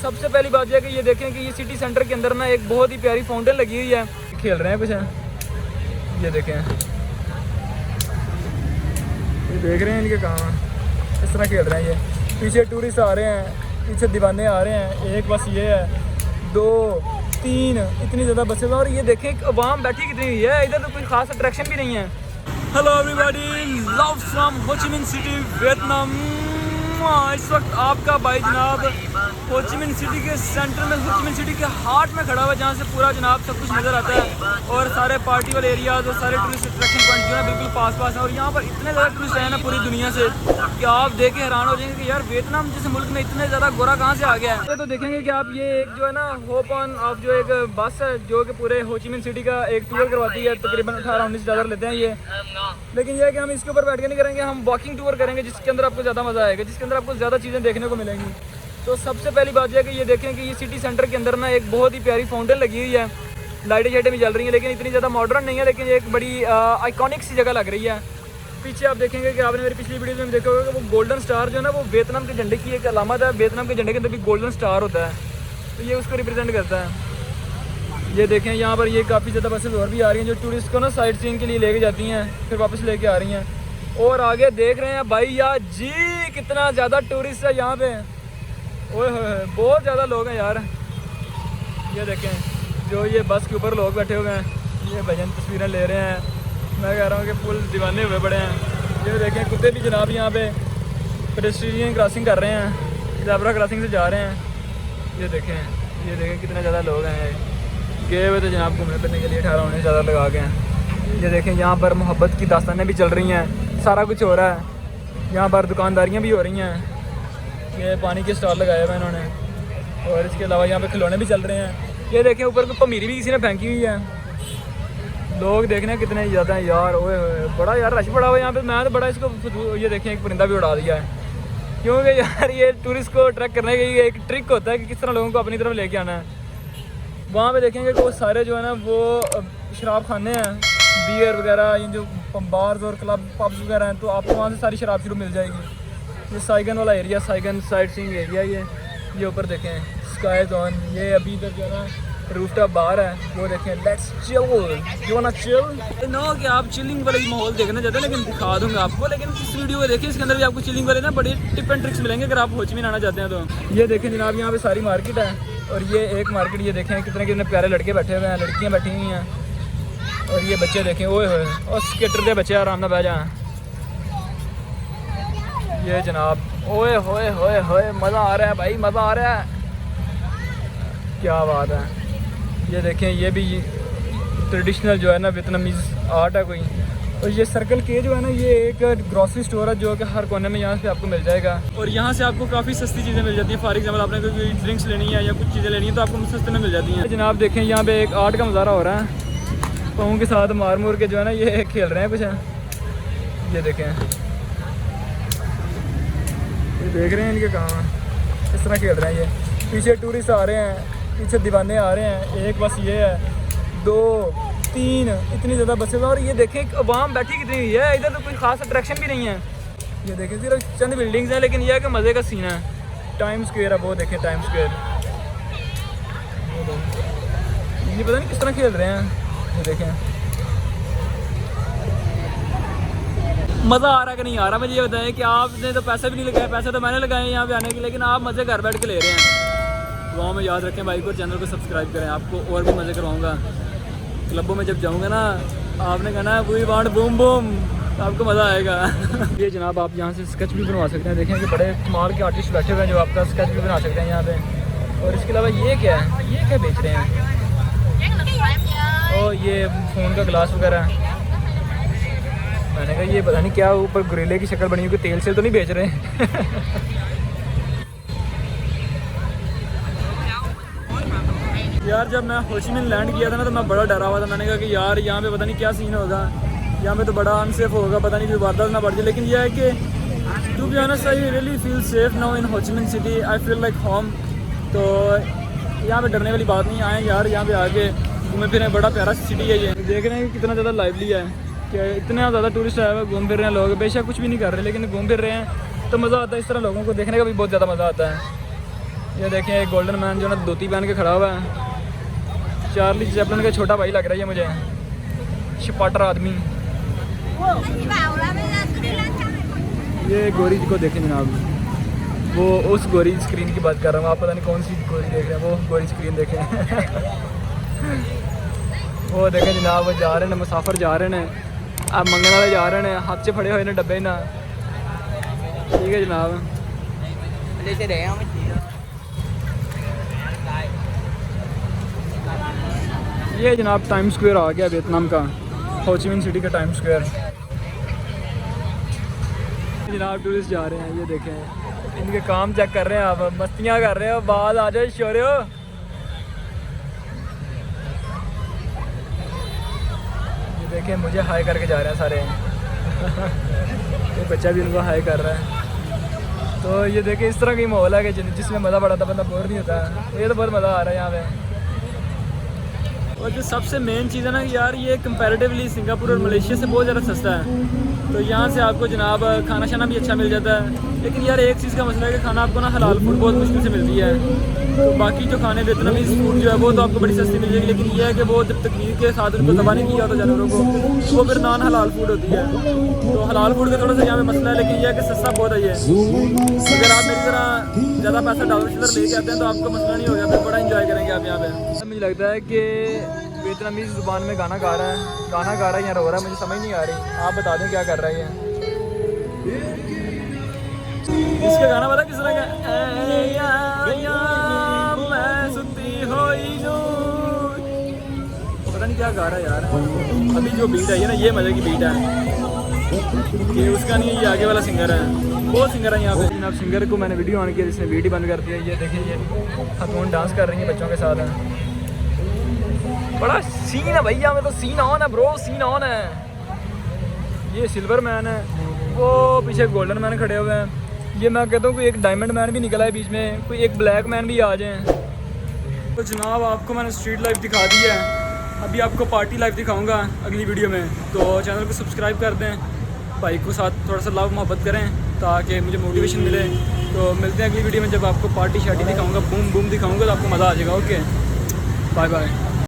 सबसे पहली बात यह है कि ये देखें कि ये सिटी सेंटर के अंदर ना एक बहुत ही प्यारी फाउंटेन लगी हुई है। खेल रहे हैं कुछ, ये देखें, ये देख रहे हैं इनके काम इस तरह खेल रहे हैं। ये पीछे टूरिस्ट आ रहे हैं, पीछे दीवाने आ रहे हैं, एक बस ये है, 2 3 इतनी ज़्यादा बसें हैं। और ये देखें अवाम बैठी कितनी हुई है, इधर तो कोई ख़ास अट्रैक्शन भी नहीं है। हेलो एवरीबॉडी, लव फ्रॉम हो ची मिन सिटी वियतनाम। इस वक्त आपका भाई जनाब हो ची मिन सिटी के सेंटर में, हो ची मिन सिटी के हार्ट में खड़ा हुआ है, जहाँ से पूरा जनाब सब कुछ नज़र आता है और सारे पार्टी वाले एरियाज और सारे टूरिस्ट अट्रैक्शन पॉइंट जो है बिल्कुल पास पास हैं। और यहाँ पर इतने ज़्यादा टूरिस्ट आए ना पूरी दुनिया से कि आप देख के हैरान हो जाएंगे कि यार वियतनाम जैसे मुल्क में इतने ज़्यादा गोरा कहाँ से आ गया है। तो देखेंगे कि आप ये एक जो है ना होप ऑन ऑफ जो एक बस है जो कि पूरे हो ची मिन सिटी का एक टूर करवाती है, तकरीबन 18-19 लेते हैं ये। लेकिन यह है कि हम इसके ऊपर बैठ के नहीं करेंगे, हम वॉकिंग टूर करेंगे जिसके अंदर आपको ज़्यादा मज़ा आएगा, जिसके अंदर आपको ज़्यादा चीज़ें देखने को मिलेंगी। तो सबसे पहली बात यह है कि ये देखें कि ये सिटी सेंटर के अंदर ना एक बहुत ही प्यारी फाउंटेन लगी हुई है। लाइटें शाइटें भी जल रही हैं लेकिन इतनी ज़्यादा मॉडर्न नहीं है, लेकिन एक बड़ी आइकॉनिक सी जगह लग रही है। पीछे आप देखेंगे कि आपने मेरी पिछली वीडियो में देखा होगा कि वो गोल्डन स्टार जो है ना वो वियतनाम के झंडे की एक अलामत है। वियतनाम के झंडे के अंदर भी गोल्डन स्टार होता है, तो ये उसको रिप्रेजेंट करता है। ये देखें यहाँ पर ये काफ़ी ज़्यादा बसेस और भी आ रही हैं जो टूरिस्ट को ना साइट सीइंग के लिए लेके जाती हैं, फिर वापस लेके आ रही हैं। और आगे देख रहे हैं भाई यार जी कितना ज़्यादा टूरिस्ट है यहाँ पे, ओए बहुत ज़्यादा लोग हैं यार। ये देखें जो ये बस के ऊपर लोग बैठे हुए हैं, ये भजन तस्वीरें ले रहे हैं। मैं कह रहा हूँ कि फुल दीवाने हुए पड़े हैं। ये देखें कुत्ते भी जनाब यहाँ पे पेडेस्ट्रियन क्रॉसिंग कर रहे हैं, ज़ेब्रा क्रॉसिंग से जा रहे हैं। ये देखें कितने ज़्यादा लोग हैं गए हुए तो जनाब घूमने फिरने के लिए 18-19 ज़्यादा लगा के हैं। ये देखें यहाँ पर मोहब्बत की दास्तानें भी चल रही हैं, सारा कुछ हो रहा है। यहाँ पर दुकानदारियाँ भी हो रही हैं, ये पानी के स्टॉल लगाए हुए हैं इन्होंने, और इसके अलावा यहाँ पे खिलौने भी चल रहे हैं। ये देखें ऊपर को पमीरी भी किसी ने फेंकी हुई है। लोग देखने कितने ज़्यादा हैं यार, ओए बड़ा यार रश पड़ा हुआ है यहाँ पे। मैं तो बड़ा इसको ये देखें एक परिंदा भी उड़ा दिया है, क्योंकि यार ये टूरिस्ट को अट्रैक्ट करने का एक ट्रिक होता है कि किस तरह लोगों को अपनी तरफ लेके आना है। वहाँ पे देखेंगे कि वो सारे जो है ना वो शराब खाने हैं, बियर वगैरह, ये जो बार्स और क्लब पब्स वगैरह हैं, तो आपको वहाँ से सारी शराब शुरू मिल जाएगी। ये साइगन वाला area, Saigon sight seeing area, ये ऊपर देखें स्काई जोन। ये अभी इधर जो है ना रूफटॉप बार है, वो देखें let's chill, you want chill. No कि आप चिलिंग वाले माहौल देखना चाहते हैं, लेकिन दिखा दूंगा आपको। लेकिन इस वीडियो को देखिए, इसके अंदर भी आपको चिलिंग वाले ना बड़े टिप एंड ट्रिक्स मिलेंगे अगर आप हो ची मिन आना चाहते हैं तो। ये देखें जनाब यहाँ पे सारी मार्केट है, और ये एक मार्केट ये देखें कितने प्यारे लड़के बैठे हुए हैं, लड़कियाँ बैठी हुई हैं, और ये बच्चे देखें ओए होए, और स्केटर के बच्चे आराम से बैठ जाएं। ये जनाब ओए होए होए होए मज़ा आ रहा है भाई, मज़ा आ रहा है, क्या बात है। ये देखें ये भी ट्रेडिशनल जो है ना वियतनामीज़ आर्ट है कोई। और ये सर्कल के जो है ना ये एक ग्रॉसरी स्टोर है जो कि हर कोने में यहाँ से आपको मिल जाएगा, और यहाँ से आपको काफ़ी सस्ती चीज़ें मिल जाती हैं। फॉर एग्जाम्पल आपने कोई ड्रिंक्स लेनी है या कुछ चीज़ें लेनी है तो आपको सस्ते में मिल जाती हैं। जनाब देखें यहाँ पे एक आर्ट का मुजाहरा हो रहा है, पाँव के साथ मार मूर के जो है ना ये खेल रहे हैं कुछ है। ये देखें, ये देख रहे हैं इनके काम इस तरह खेल रहे हैं। ये पीछे टूरिस्ट आ रहे हैं, पीछे दीवाने आ रहे हैं, एक बस ये है, 2 3 इतनी ज़्यादा बसें हैं। और ये देखें अवाम बैठी कितनी हुई है, इधर तो कोई ख़ास अट्रैक्शन भी नहीं है। ये देखें सिर्फ चंद बिल्डिंग्स हैं, लेकिन यह है कि मज़े का सीन है। टाइम स्क्वायर है, वो देखें टाइम स्क्वायर, ये पता नहीं किस तरह खेल रहे हैं। ये देखें मज़ा आ रहा है कि नहीं आ रहा। मुझे ये बताएं कि आपने तो पैसे भी नहीं लगाए, पैसे तो मैंने लगाए यहाँ पे आने के, लेकिन आप मज़े घर बैठ के ले रहे हैं। दुआओं में याद रखें भाई को, चैनल को सब्सक्राइब करें, आपको और भी मज़े करवाऊँगा। क्लबों में जब जाऊँगा ना आपने कहना वी वांट बूम बूम, आपको मज़ा आएगा। ये जनाब आप यहाँ से स्केच भी बनवा सकते हैं, देखें कि बड़े कमाल के आर्टिस्ट बैठे हुए हैं जो आपका स्केच भी बना सकते हैं यहाँ पे। और इसके अलावा ये क्या है, ये क्या बेच रहे हैं, और ये फ़ोन का ग्लास वगैरह है। मैंने कहा ये पता नहीं क्या ऊपर गोरिल्ले की शक्ल बनी हुई, तेल से तो नहीं बेच रहे यार जब मैं हो ची मिन लैंड किया था ना तो मैं बड़ा डरा हुआ था। मैंने कहा कि यार यहाँ पे पता नहीं क्या सीन होगा, यहाँ पे तो बड़ा अनसेफ होगा, पता नहीं कोई वारदात ना बढ़ जाए। लेकिन यह है कि to be honest I really feel safe now in Ho Chi Minh City, I feel like home. तो यहाँ पे डरने वाली बात नहीं, आए यार यहाँ पे आके घूमे फिरें, बड़ा प्यारा सिटी है। ये देख रहे हैं कि कितना ज़्यादा लाइवली है, कि इतने ज़्यादा टूरिस्ट आए हुए घूम फिर रहे हैं लोग, बेशक कुछ भी नहीं कर रहे लेकिन घूम फिर रहे हैं तो मज़ा आता है। इस तरह लोगों को देखने का भी बहुत ज़्यादा मज़ा आता है। ये देखें एक गोल्डन मैन जो ना धोती पहन के खड़ा हुआ है, चार्ली चैपलिन का छोटा भाई लग रहा है मुझे, शपाटर आदमी। ये गोरी को देखें जनाब, वो उस गोरी स्क्रीन की बात कर रहा हूँ, आप पता नहीं कौन सी गोरी देख रहे हैं, वो गोरी स्क्रीन देखें। वो देखें जनाब, वो जा रहे हैं मुसाफिर जा रहे हैं, अब मंगने वाले जा रहे हैं, हाथ से फड़े हुए ने डब्बे ना। ठीक है जनाब, ये जनाब टाइम स्क्वायर आ गया वियतनाम का, हो ची मिन सिटी का टाइम स्क्वायर। जनाब टूरिस्ट जा रहे हैं, ये देखें इनके काम चेक कर रहे हैं, आप मस्तियाँ कर रहे हो, बाद आ जाओ शोरे हो। ये देखें मुझे हाई करके जा रहे हैं सारे। ये बच्चा भी उनको हाई कर रहा है। तो ये देखें इस तरह की माहौल है कि जिसमें मज़ा पड़ा था, बंदा बोर नहीं होता है। तो ये तो बहुत मज़ा आ रहा है यहाँ पे। और जो सबसे मेन चीज़ है ना यार, ये कंपैरेटिवली सिंगापुर और मलेशिया से बहुत ज़्यादा सस्ता है। तो यहाँ से आपको जनाब खाना शाना भी अच्छा मिल जाता है। लेकिन यार एक चीज़ का मसला है कि खाना आपको ना हलाल फूड बहुत मुश्किल से मिलती है। तो बाकी जो खाने वियतनामीज़ फूड जो है वो तो आपको बड़ी सस्ती मिल जाएगी, लेकिन ये है कि वो जब तकनीक के साथ उनको तबाह नहीं किया होता जानवरों को, वो फिर नॉन हलाल फूड होती है। तो हलाल फूड का थोड़ा सा यहाँ पे मसला है, लेकिन यह है कि सस्ता बहुत है ये। अगर आप मेरी तरह ज़्यादा पैसा डॉलर शिलर लेके आते हैं तो आपको मसला नहीं होगा, फिर बड़ा इंजॉय करेंगे आप यहाँ पे। मुझे लगता है कि वियतनामीज़ ज़ुबान में गाना गा रहा है या रो रहा है, मुझे समझ नहीं आ रही। आप बता दें क्या कर रहा है ये। इसका गाना पता किस तरह का? पता नहीं क्या गा रहा है यार। अभी जो बीट है ना, ये मज़े की बीट है। ये उसका नहीं, ये आगे वाला सिंगर है, बहुत सिंगर है यहाँ पे। अब सिंगर को मैंने वीडियो ऑन किया, जिसने वीडियो बंद कर दिया। ये देखिए ये खातून डांस कर रही है बच्चों के साथ। बड़ा सीन है भैया, में तो सीन ऑन है ब्रो, सीन ऑन है। ये सिल्वर मैन है, वो पीछे गोल्डन मैन खड़े हुए हैं। ये मैं कहता हूँ कोई एक डायमंड मैन भी निकला है बीच में, कोई एक ब्लैक मैन भी आ जाए। तो जनाब आपको मैंने स्ट्रीट लाइफ दिखा दी है, अभी आपको पार्टी लाइफ दिखाऊंगा अगली वीडियो में। तो चैनल को सब्सक्राइब कर दें, भाई को साथ थोड़ा सा लव मोहब्बत करें ताकि मुझे मोटिवेशन मिले। तो मिलते हैं अगली वीडियो में, जब आपको पार्टी शार्टी दिखाऊंगा, बूम बूम दिखाऊंगा, तो आपको मज़ा आ जाएगा। Okay, bye bye.